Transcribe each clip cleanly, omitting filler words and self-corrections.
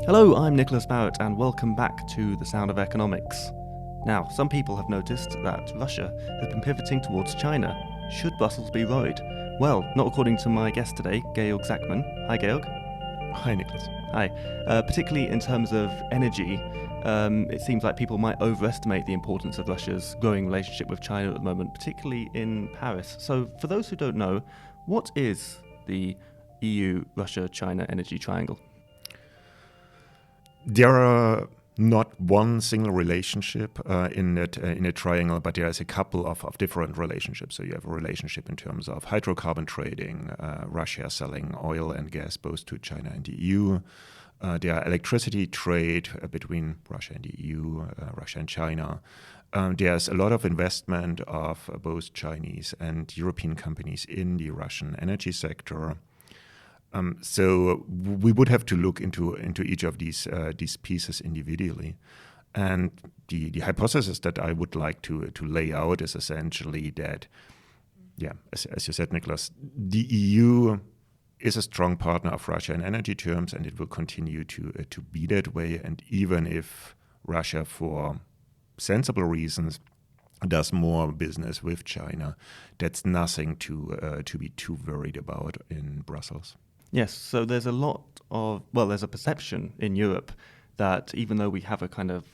Hello, I'm Nicholas Barrett, and welcome back to The Sound of Economics. Now, some people have noticed that Russia has been pivoting towards China. Should Brussels be worried? Well, not according to my guest today, Georg Zachmann. Hi, Georg. Hi, Nicholas. Hi. Particularly in terms of energy, it seems like people might overestimate the importance of Russia's growing relationship with China at the moment, particularly in Paris. So, for those who don't know, what is the EU-Russia-China energy triangle? There are not one single relationship in a triangle, but there is a couple of different relationships. So you have a relationship in terms of hydrocarbon trading, Russia selling oil and gas both to China and the EU. There are electricity trade between Russia and the EU, Russia and China. There's a lot of investment of both Chinese and European companies in the Russian energy sector. So we would have to look into each of these pieces individually. And the hypothesis that I would like to lay out is essentially that, as you said, Nicholas, the EU is a strong partner of Russia in energy terms, and it will continue to be that way. And even if Russia, for sensible reasons, does more business with China, that's nothing to be too worried about in Brussels. Yes, so there's there's a perception in Europe that even though we have a kind of,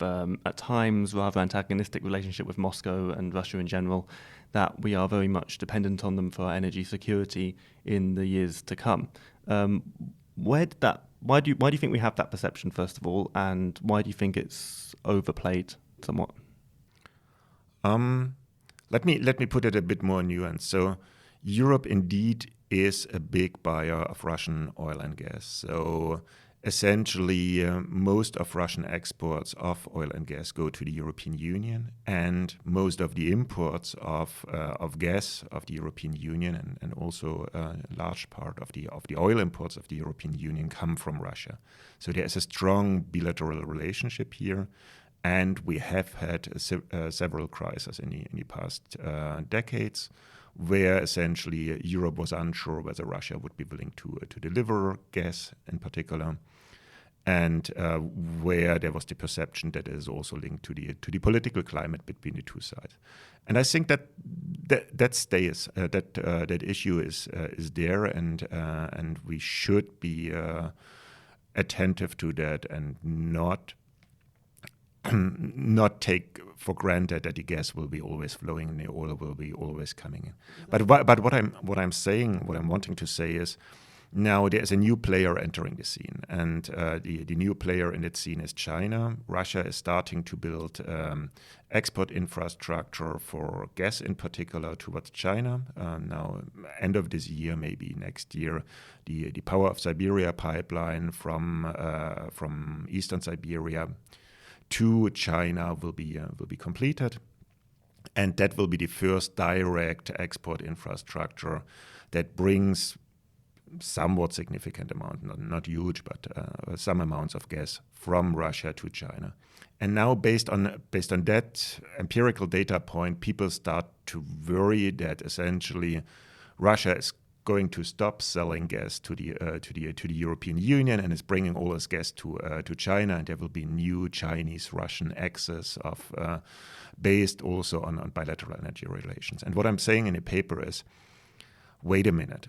at times, rather antagonistic relationship with Moscow and Russia in general, that we are very much dependent on them for our energy security in the years to come. Why do you think we have that perception, first of all, and why do you think it's overplayed somewhat? Let me put it a bit more nuanced. So Europe indeed is a big buyer of Russian oil and gas. So essentially, most of Russian exports of oil and gas go to the European Union, and most of the imports of gas of the European Union and also a large part of the oil imports of the European Union come from Russia. So there is a strong bilateral relationship here, and we have had several crises in the past decades, where essentially Europe was unsure whether Russia would be willing to deliver gas in particular, and where there was the perception that it is also linked to the political climate between the two sides. And I think that stays, that issue is there, and we should be attentive to that and not take for granted that the gas will be always flowing and the oil will be always coming in. But what I'm wanting to say is, now there's a new player entering the scene, and the new player in that scene is China. Russia is starting to build export infrastructure for gas in particular towards China. Now, end of this year, maybe next year, the Power of Siberia pipeline from eastern Siberia to China will be completed, and that will be the first direct export infrastructure that brings somewhat significant amount, not huge, but some amounts of gas from Russia to China. And now, based on that empirical data point, people start to worry that essentially Russia is going to stop selling gas to the European Union and is bringing all this gas to China, and there will be new Chinese-Russian axis of based also on bilateral energy relations. And what I'm saying in the paper is, wait a minute.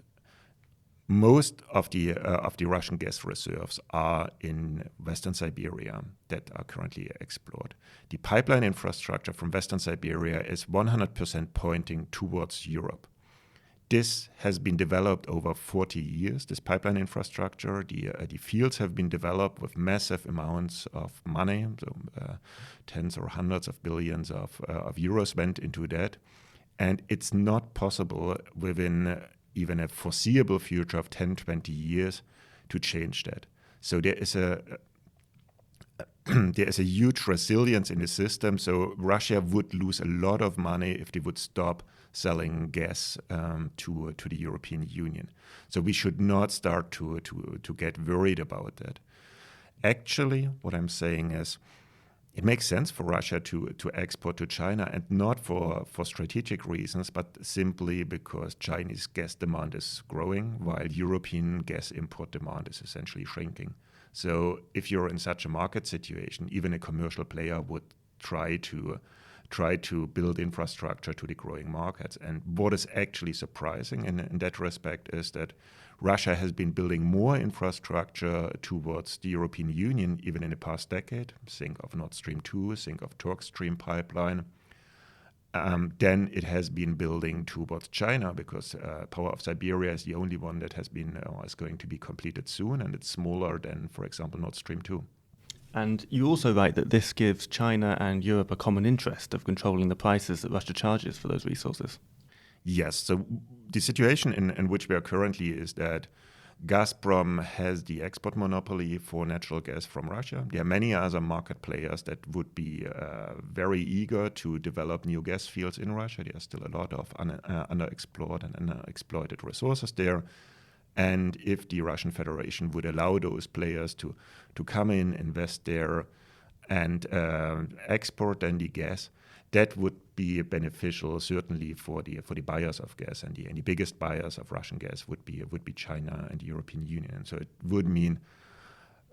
Most of the Russian gas reserves are in Western Siberia that are currently explored. The pipeline infrastructure from Western Siberia is 100% pointing towards Europe. This has been developed over 40 years, this pipeline infrastructure. The fields have been developed with massive amounts of money, so tens or hundreds of billions of euros went into that. And it's not possible within even a foreseeable future of 10, 20 years to change that. So there is a huge resilience in the system. So Russia would lose a lot of money if they would stop selling gas to the European Union. So we should not start to get worried about that. Actually, what I'm saying is, it makes sense for Russia to export to China, and not for strategic reasons, but simply because Chinese gas demand is growing while European gas import demand is essentially shrinking. So if you're in such a market situation, even a commercial player would try to build infrastructure to the growing markets. And what is actually surprising in that respect is that Russia has been building more infrastructure towards the European Union even in the past decade. Think of Nord Stream 2, think of Turk Stream pipeline. Then it has been building towards China because Power of Siberia is the only one that has been is going to be completed soon, and it's smaller than, for example, Nord Stream 2. And you also write that this gives China and Europe a common interest of controlling the prices that Russia charges for those resources. Yes. So the situation in which we are currently is that Gazprom has the export monopoly for natural gas from Russia. There are many other market players that would be very eager to develop new gas fields in Russia. There are still a lot of underexplored and underexploited resources there. And if the Russian Federation would allow those players to come in, invest there, and export then the gas, that would be beneficial certainly for the buyers of gas, and the biggest buyers of Russian gas would be China and the European Union. So it would mean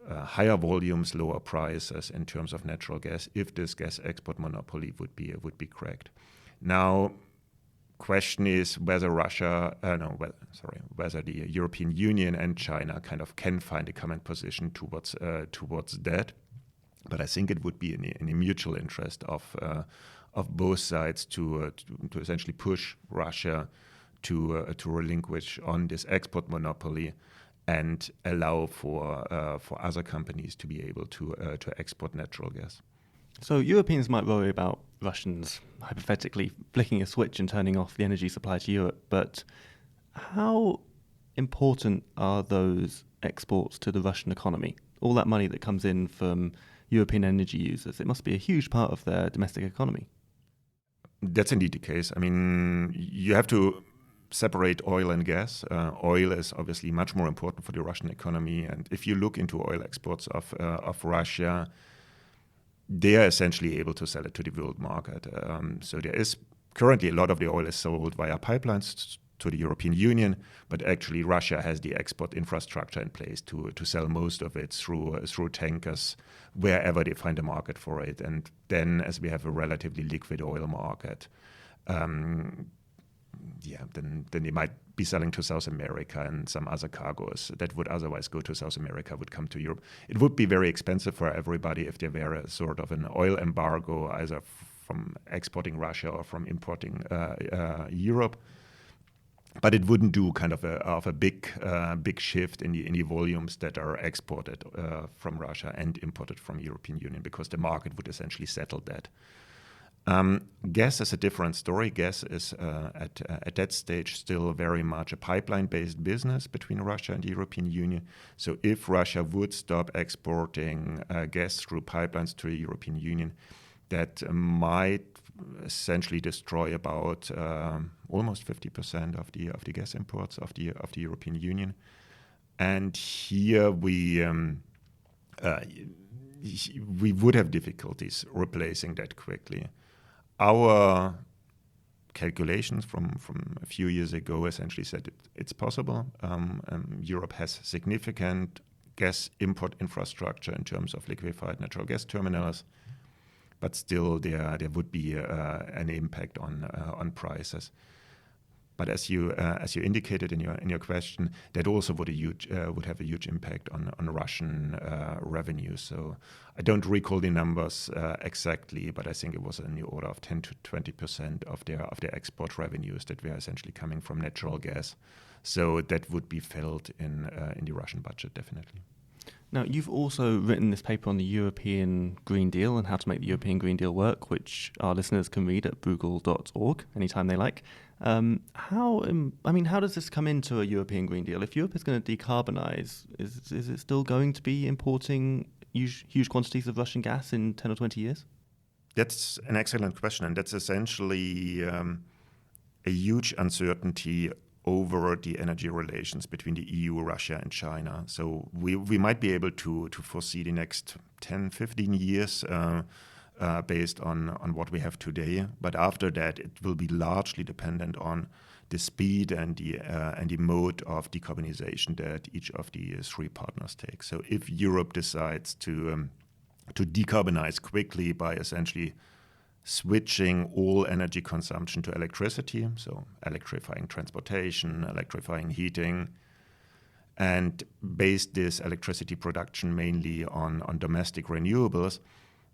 higher volumes, lower prices in terms of natural gas if this gas export monopoly would be cracked. Now, question is whether whether the European Union and China kind of can find a common position towards that. But I think it would be in the mutual interest of both sides to essentially push Russia to relinquish on this export monopoly and allow for other companies to be able to export natural gas. So Europeans might worry about Russians hypothetically flicking a switch and turning off the energy supply to Europe, but how important are those exports to the Russian economy? All that money that comes in from European energy users, it must be a huge part of their domestic economy. That's indeed the case. I mean, you have to separate oil and gas. Oil is obviously much more important for the Russian economy, and if you look into oil exports of Russia, they are essentially able to sell it to the world market. So there is currently a lot of the oil is sold via pipelines to the European Union, but actually Russia has the export infrastructure in place to sell most of it through tankers wherever they find a market for it. And then, as we have a relatively liquid oil market, then they might be selling to South America, and some other cargoes that would otherwise go to South America would come to Europe. It would be very expensive for everybody if there were a sort of an oil embargo, either from exporting Russia or from importing Europe. But it wouldn't do kind of a big shift in the volumes that are exported from Russia and imported from European Union, because the market would essentially settle that. Gas is a different story. Gas is at that stage still very much a pipeline-based business between Russia and the European Union. So if Russia would stop exporting gas through pipelines to the European Union, that might essentially destroy about almost 50% of the gas imports of the European Union. And here we would have difficulties replacing that quickly. Our calculations from a few years ago essentially said it's possible. Europe has significant gas import infrastructure in terms of liquefied natural gas terminals, but still there would be an impact on prices. But as you indicated in your question, that also would have a huge impact on Russian revenues. So I don't recall the numbers exactly, but I think it was in the order of 10 to 20% of their export revenues that were essentially coming from natural gas. So that would be felt in the Russian budget, definitely. Now, you've also written this paper on the European Green Deal and how to make the European Green Deal work, which our listeners can read at bruegel.org anytime they like. How does this come into a European Green Deal? If Europe is going to decarbonize, is it still going to be importing huge quantities of Russian gas in 10 or 20 years? That's an excellent question, and that's essentially a huge uncertainty over the energy relations between the EU, Russia, and China. So we might be able to foresee the next 10, 15 years based on what we have today. But after that, it will be largely dependent on the speed and the mode of decarbonization that each of the three partners take. So if Europe decides to decarbonize quickly by essentially switching all energy consumption to electricity, so electrifying transportation, electrifying heating, and base this electricity production mainly on domestic renewables,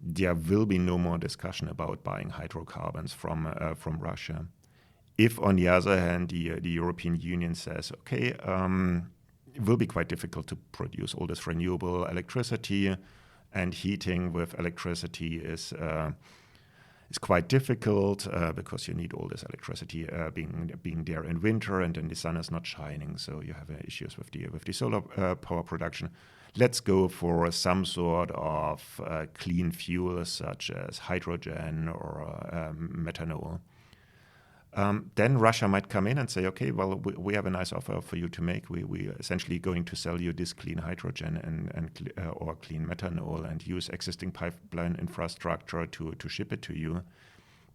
there will be no more discussion about buying hydrocarbons from Russia. If, on the other hand, the European Union says, okay, it will be quite difficult to produce all this renewable electricity, and heating with electricity is quite difficult because you need all this electricity being there in winter, and then the sun is not shining, so you have issues with the solar power production. Let's go for some sort of clean fuel such as hydrogen or methanol. Then Russia might come in and say, okay, well, we have a nice offer for you to make. We are essentially going to sell you this clean hydrogen or clean methanol and use existing pipeline infrastructure to ship it to you,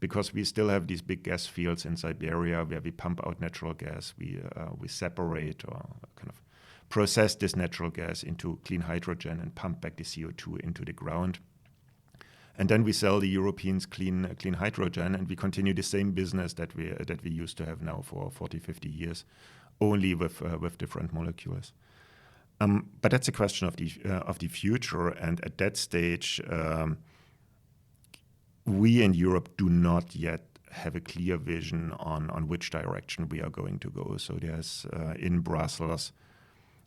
because we still have these big gas fields in Siberia where we pump out natural gas. We separate or kind of process this natural gas into clean hydrogen and pump back the CO2 into the ground. And then we sell the Europeans clean hydrogen, and we continue the same business that we used to have now for 40, 50 years, only with different molecules. But that's a question of the future, and at that stage, we in Europe do not yet have a clear vision on which direction we are going to go. So there's in Brussels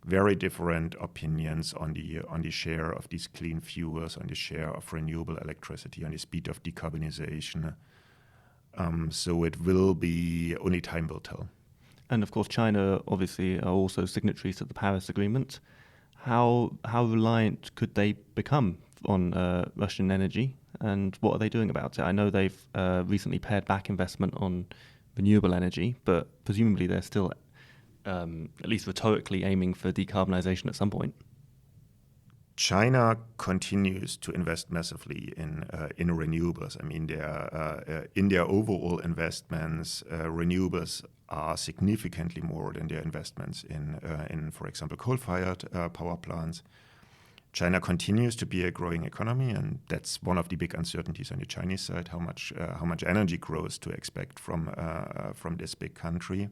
very different opinions on the share of these clean fuels, on the share of renewable electricity, on the speed of decarbonization. So it will be, only time will tell. And of course, China obviously are also signatories to the Paris Agreement. How reliant could they become on Russian energy, and what are they doing about it? I know they've recently pared back investment on renewable energy, but presumably they're still at least rhetorically aiming for decarbonization at some point. China continues to invest massively in renewables. I mean, in their overall investments, renewables are significantly more than their investments in for example, coal-fired power plants. China continues to be a growing economy, and that's one of the big uncertainties on the Chinese side: how much energy growth to expect from this big country.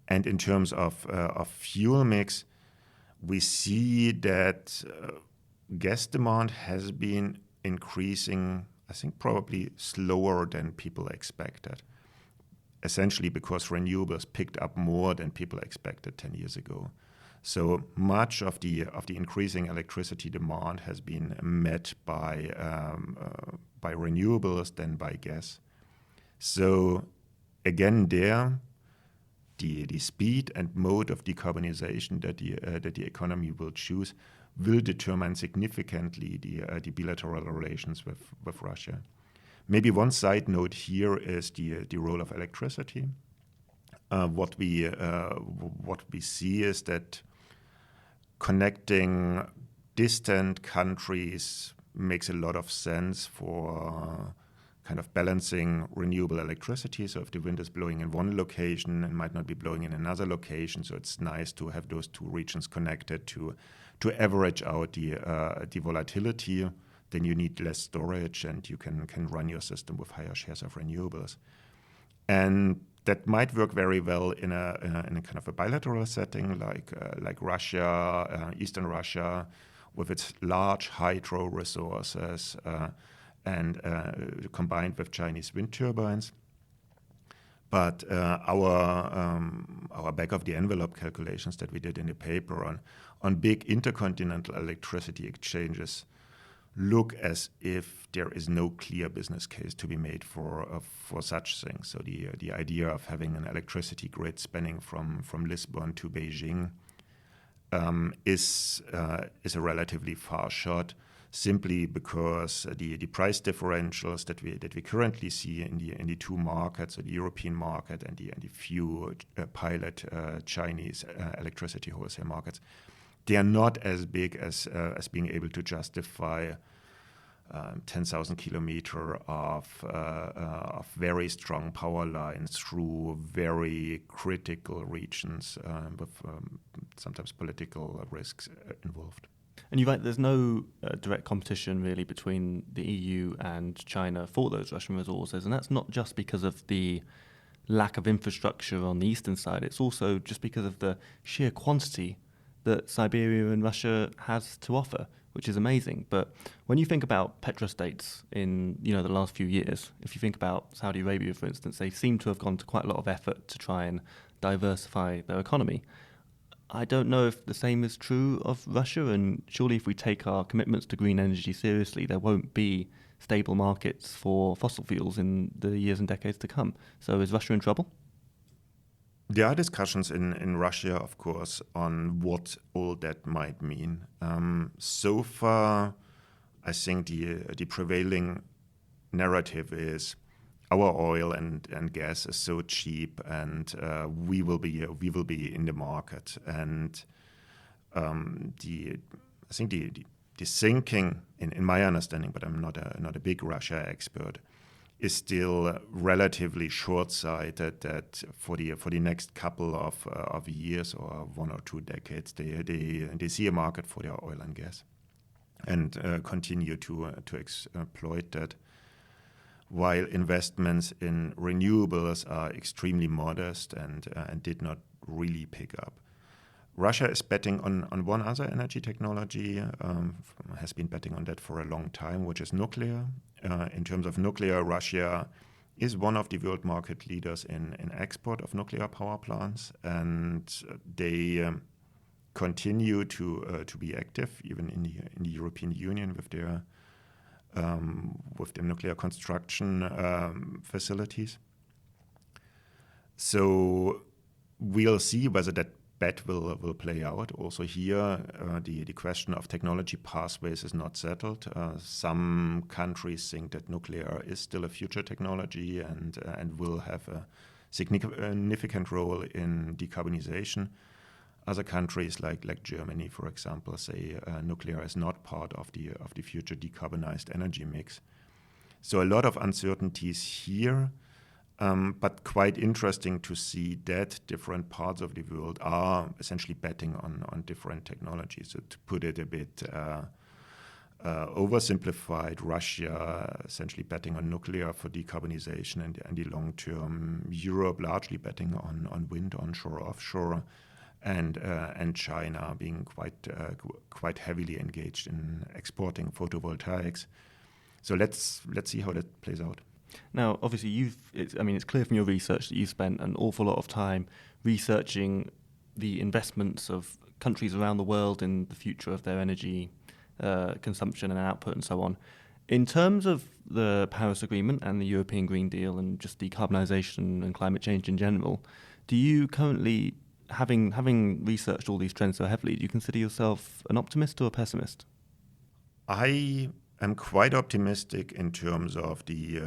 And in terms of fuel mix, we see that gas demand has been increasing, I think probably slower than people expected, essentially because renewables picked up more than people expected 10 years ago. So much of the increasing electricity demand has been met by renewables than by gas. So again, the speed and mode of decarbonization that the economy will choose will determine significantly the bilateral relations with Russia. Maybe one side note here is the role of electricity. What we see is that connecting distant countries makes a lot of sense for kind of balancing renewable electricity. So if the wind is blowing in one location, it might not be blowing in another location. So it's nice to have those two regions connected to average out the volatility. Then you need less storage, and you can run your system with higher shares of renewables. And that might work very well in a kind of a bilateral setting, like Russia, Eastern Russia, with its large hydro resources, and combined with Chinese wind turbines. But our back of the envelope calculations that we did in the paper on big intercontinental electricity exchanges look as if there is no clear business case to be made for such things. So the idea of having an electricity grid spanning from Lisbon to Beijing is a relatively far shot, simply because the price differentials that we currently see in the two markets, so the European market and the few pilot Chinese electricity wholesale markets, they are not as big as being able to justify 10,000 kilometers of very strong power lines through very critical regions with sometimes political risks involved. And you're right, there's no direct competition really between the EU and China for those Russian resources. And that's not just because of the lack of infrastructure on the eastern side. It's also just because of the sheer quantity that Siberia and Russia has to offer, which is amazing. But when you think about petrostates in the last few years, if you think about Saudi Arabia, for instance, they seem to have gone to quite a lot of effort to try and diversify their economy. I don't know if the same is true of Russia, and surely if we take our commitments to green energy seriously, there won't be stable markets for fossil fuels in the years and decades to come. So is Russia in trouble? There are discussions in Russia, of course, on what all that might mean. So far, I think the prevailing narrative is our oil and gas is so cheap, and we will be in the market. And I think the thinking, in my understanding, but I'm not a big Russia expert, is still relatively short-sighted. That for the next couple of years or 1 or 2 decades, they see a market for their oil and gas, and continue to exploit that. While investments in renewables are extremely modest and did not really pick up. Russia is betting on one other energy technology, has been betting on that for a long time, which is nuclear. In terms of nuclear, Russia is one of the world market leaders in export of nuclear power plants, and they continue to be active, even in the European Union with their nuclear construction facilities. So we'll see whether that bet will play out. Also here, the question of technology pathways is not settled. Some countries think that nuclear is still a future technology and will have a significant role in decarbonization. Other countries like Germany, for example, say nuclear is not part of the future decarbonized energy mix. So a lot of uncertainties here, but quite interesting to see that different parts of the world are essentially betting on different technologies. So to put it a bit oversimplified, Russia essentially betting on nuclear for decarbonization and the long term. Europe largely betting on wind, onshore, offshore. And China being quite heavily engaged in exporting photovoltaics. So let's see how that plays out. Now, obviously, it's clear from your research that you've spent an awful lot of time researching the investments of countries around the world in the future of their energy consumption and output and so on. In terms of the Paris Agreement and the European Green Deal and just decarbonisation and climate change in general, do you currently, having researched all these trends so heavily, do you consider yourself an optimist or a pessimist? I am quite optimistic in terms of the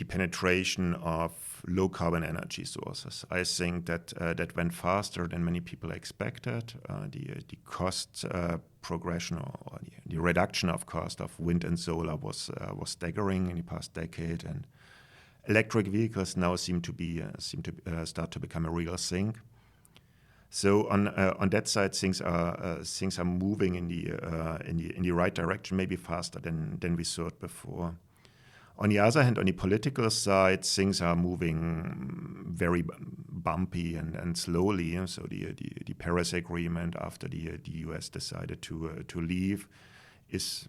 penetration of low carbon energy sources. I think that went faster than many people expected. The cost progression or the reduction of cost of wind and solar was staggering in the past decade, and electric vehicles now seem to start to become a real thing. So on that side, things are moving in the right direction, maybe faster than we thought before. On the other hand, on the political side, things are moving very bumpy and slowly. So the Paris Agreement, after the US decided to leave, is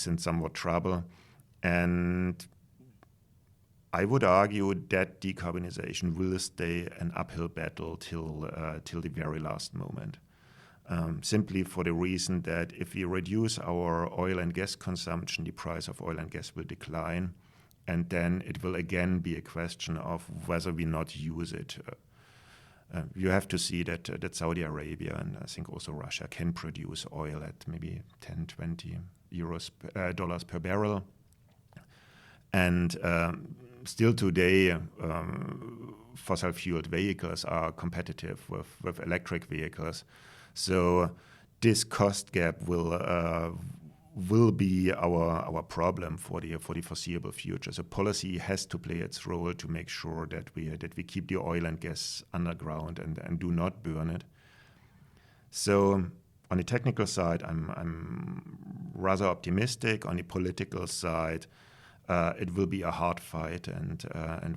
in somewhat trouble, and I would argue that decarbonization will stay an uphill battle till the very last moment. Simply for the reason that if we reduce our oil and gas consumption, the price of oil and gas will decline, and then it will again be a question of whether we not use it. You have to see that Saudi Arabia and I think also Russia can produce oil at maybe 10, 20 dollars per barrel. And still today, fossil-fueled vehicles are competitive with electric vehicles. So this cost gap will will be our problem for the foreseeable future. So policy has to play its role to make sure that we keep the oil and gas underground and do not burn it. So on the technical side, I'm rather optimistic. On the political side, it will be a hard fight, and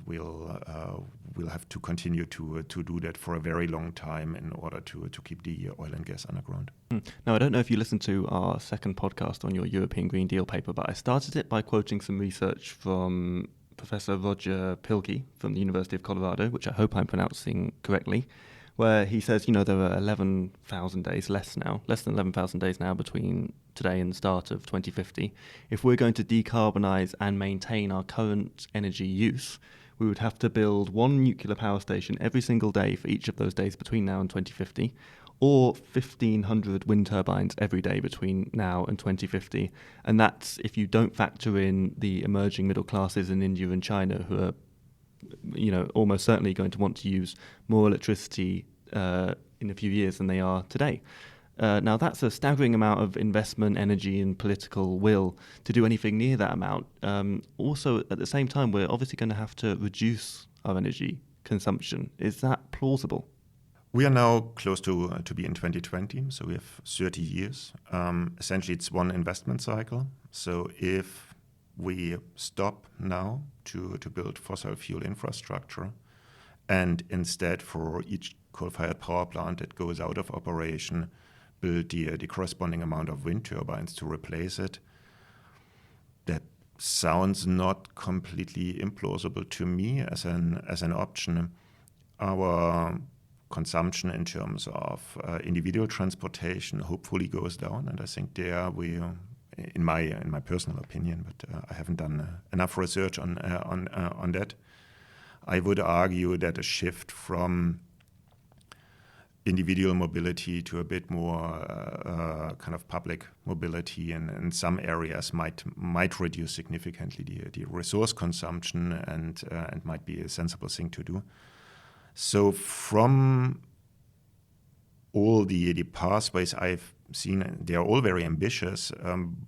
we'll have to continue to do that for a very long time in order to keep the oil and gas underground. Now, I don't know if you listened to our second podcast on your European Green Deal paper, but I started it by quoting some research from Professor Roger Pilkey from the University of Colorado, which I hope I'm pronouncing correctly, where he says, there are 11,000 days less than 11,000 days now between today and the start of 2050. If we're going to decarbonise and maintain our current energy use, we would have to build one nuclear power station every single day for each of those days between now and 2050, or 1,500 wind turbines every day between now and 2050. And that's if you don't factor in the emerging middle classes in India and China who are almost certainly going to want to use more electricity in a few years than they are today. Now, that's a staggering amount of investment, energy, and political will to do anything near that amount. Also, at the same time, we're obviously going to have to reduce our energy consumption. Is that plausible? We are now close to be in 2020, so we have 30 years. Essentially, it's one investment cycle. So if we stop now to build fossil fuel infrastructure, and instead for each coal-fired power plant that goes out of operation, build the corresponding amount of wind turbines to replace it, that sounds not completely implausible to me as an option. Our consumption in terms of individual transportation hopefully goes down, and I think there we, in my personal opinion, but I haven't done enough research on that. I would argue that a shift from individual mobility to a bit more kind of public mobility in some areas might reduce significantly the resource consumption and might be a sensible thing to do. So from all the pathways I've seen, they are all very ambitious,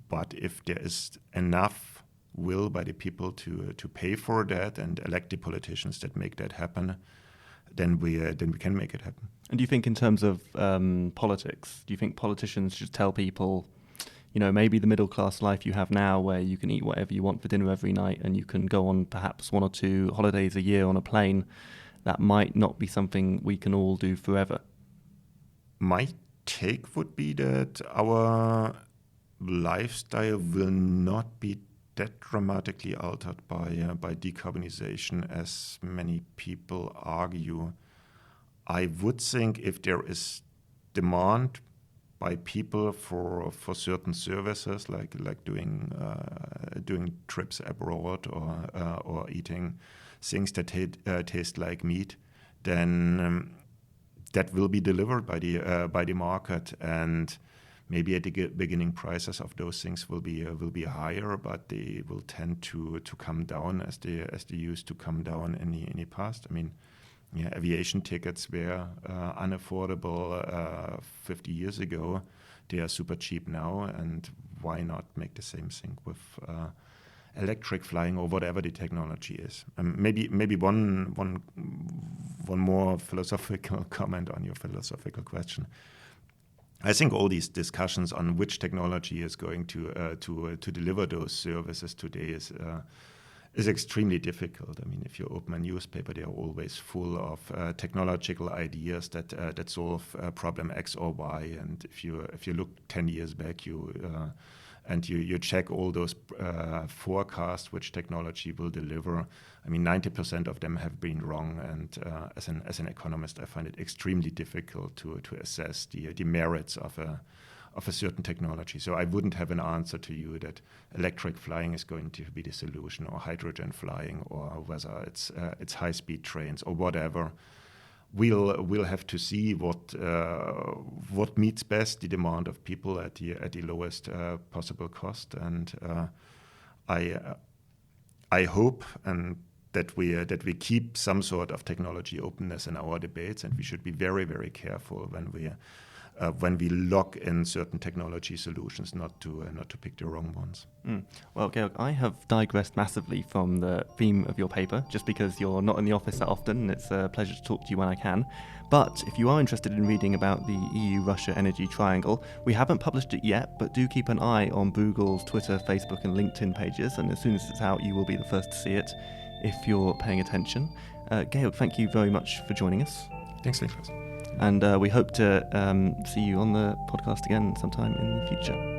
but if there is enough will by the people to pay for that and elect the politicians that make that happen, then we can make it happen. And do you think in terms of politics, do you think politicians should tell people, maybe the middle class life you have now where you can eat whatever you want for dinner every night and you can go on perhaps 1 or 2 holidays a year on a plane, that might not be something we can all do forever? My take would be that our lifestyle will not be that dramatically altered by decarbonization as many people argue. I would think if there is demand by people for certain services like doing trips abroad or eating things that taste like meat, then that will be delivered by the market, and maybe at the beginning prices of those things will be higher, but they will tend to come down as they used to come down in the past. I mean, aviation tickets were unaffordable 50 years ago. They are super cheap now, and why not make the same thing with electric flying or whatever the technology is? Maybe one more philosophical comment on your philosophical question. I think all these discussions on which technology is going to deliver those services today is extremely difficult. I mean, if you open a newspaper, they are always full of technological ideas that solve problem X or Y. And if you look 10 years back, you check all those forecasts which technology will deliver, I mean, 90% of them have been wrong. And as an economist, I find it extremely difficult to assess the merits of a certain technology. So I wouldn't have an answer to you that electric flying is going to be the solution, or hydrogen flying, or whether it's high-speed trains or whatever. We'll have to see what meets best the demand of people at the lowest possible cost, and I hope that we keep some sort of technology openness in our debates, and we should be very, very careful when we when we lock in certain technology solutions, not to pick the wrong ones. Well, Georg, I have digressed massively from the theme of your paper, just because you're not in the office that often, and it's a pleasure to talk to you when I can. But if you are interested in reading about the EU-Russia energy triangle, we haven't published it yet, but do keep an eye on Google's Twitter, Facebook and LinkedIn pages, and as soon as it's out, you will be the first to see it if you're paying attention. Georg, thank you very much for joining us. Thanks, Nicholas. And we hope to see you on the podcast again sometime in the future.